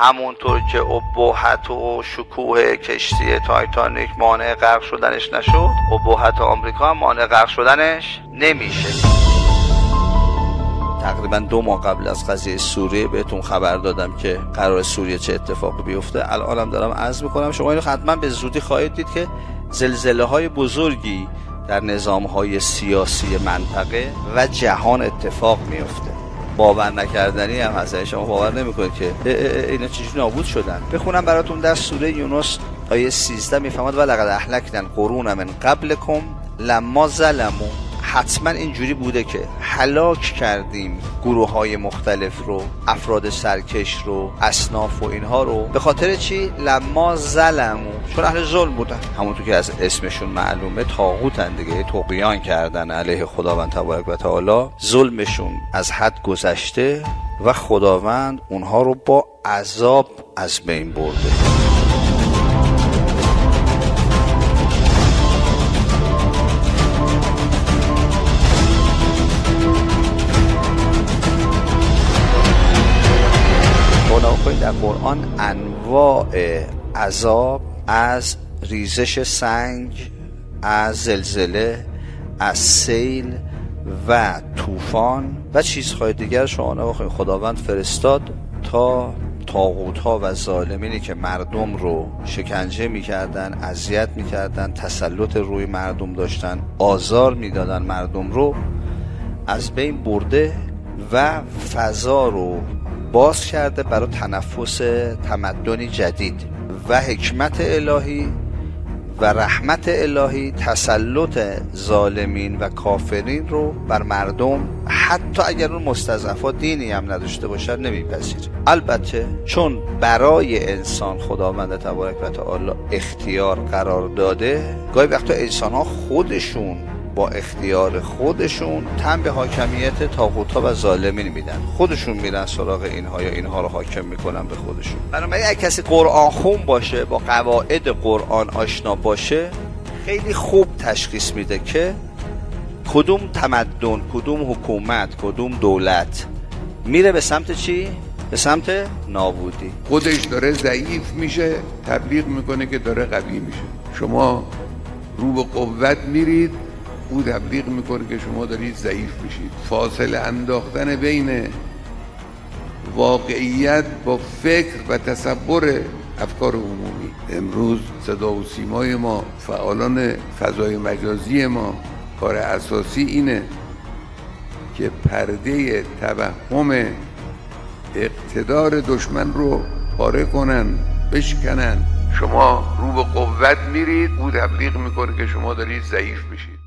همونطور که ابهت و شکوه کشتی تایتانیک مانع غرق شدنش نشد، ابهت آمریکا هم مانع غرق شدنش نمیشه. تقریبا 2 ماه قبل از قضیه سوریه بهتون خبر دادم که قرار سوریه چه اتفاقی بیفته. الانم دارم عرض میکنم، شما اینو حتما به زودی خواهید دید که زلزله‌های بزرگی در نظام‌های سیاسی منطقه و جهان اتفاق میفته. باور نکردنی هم هست، شما باور نمیکنید که اینا چجوری نابود شدن. بخونم براتون در سوره یونس آیه 13 میفهمد و لقد اهلکنا القرون من قبلکم لما ظلموا. حتما اینجوری بوده که هلاک کردیم گروه‌های مختلف رو، افراد سرکش رو، اصناف و اینها رو. به خاطر چی؟ لما ظلموا، چون اهل ظلم بودن. همونطور که از اسمشون معلومه طاغوتن دیگه، طغیان کردن علیه خداوند تبارک و تعالی. ظلمشون از حد گذشته و خداوند اونها رو با عذاب از بین برده. در قرآن انواع عذاب، از ریزش سنگ، از زلزله، از سیل و طوفان و چیزهای دیگر شما بخواید خداوند فرستاد تا طاغوت‌ها و ظالمینی که مردم رو شکنجه می‌کردن، اذیت می‌کردن، تسلط روی مردم داشتن، آزار می‌دادن مردم رو، از بین برده و فضا رو باز کرده برای تنفس تمدنی جدید. و حکمت الهی و رحمت الهی تسلط ظالمین و کافرین رو بر مردم، حتی اگر اون مستضعفا دینی هم نداشته باشن، نمیپذیره. البته چون برای انسان خداوند تبارک و تعالی اختیار قرار داده، گاهی وقتا انسان ها خودشون با اختیار خودشون تن به حاکمیت طاغوت‌ها و ظالمین میدن، خودشون میرن سراغ اینها یا اینها رو حاکم میکنن به خودشون. بنابراین اگه کسی قرآن خون باشه، با قواعد قرآن آشنا باشه، خیلی خوب تشخیص میده که کدوم تمدن، کدوم حکومت، کدوم دولت میره به سمت چی؟ به سمت نابودی. خودش داره ضعیف میشه، تبلیغ میکنه که داره قوی میشه. شما رو به قوت میرید، او تبلیغ میکنه که شما دارید ضعیف میشید. فاصله انداختن بین واقعیت با فکر و تصور افکار عمومی. امروز صدا و سیمای ما، فعالان فضای مجازی ما، کار اساسی اینه که پرده توهم اقتدار دشمن رو پاره کنن، بشکنن. شما رو به قوت میرید، او تبلیغ میکنه که شما دارید ضعیف میشید.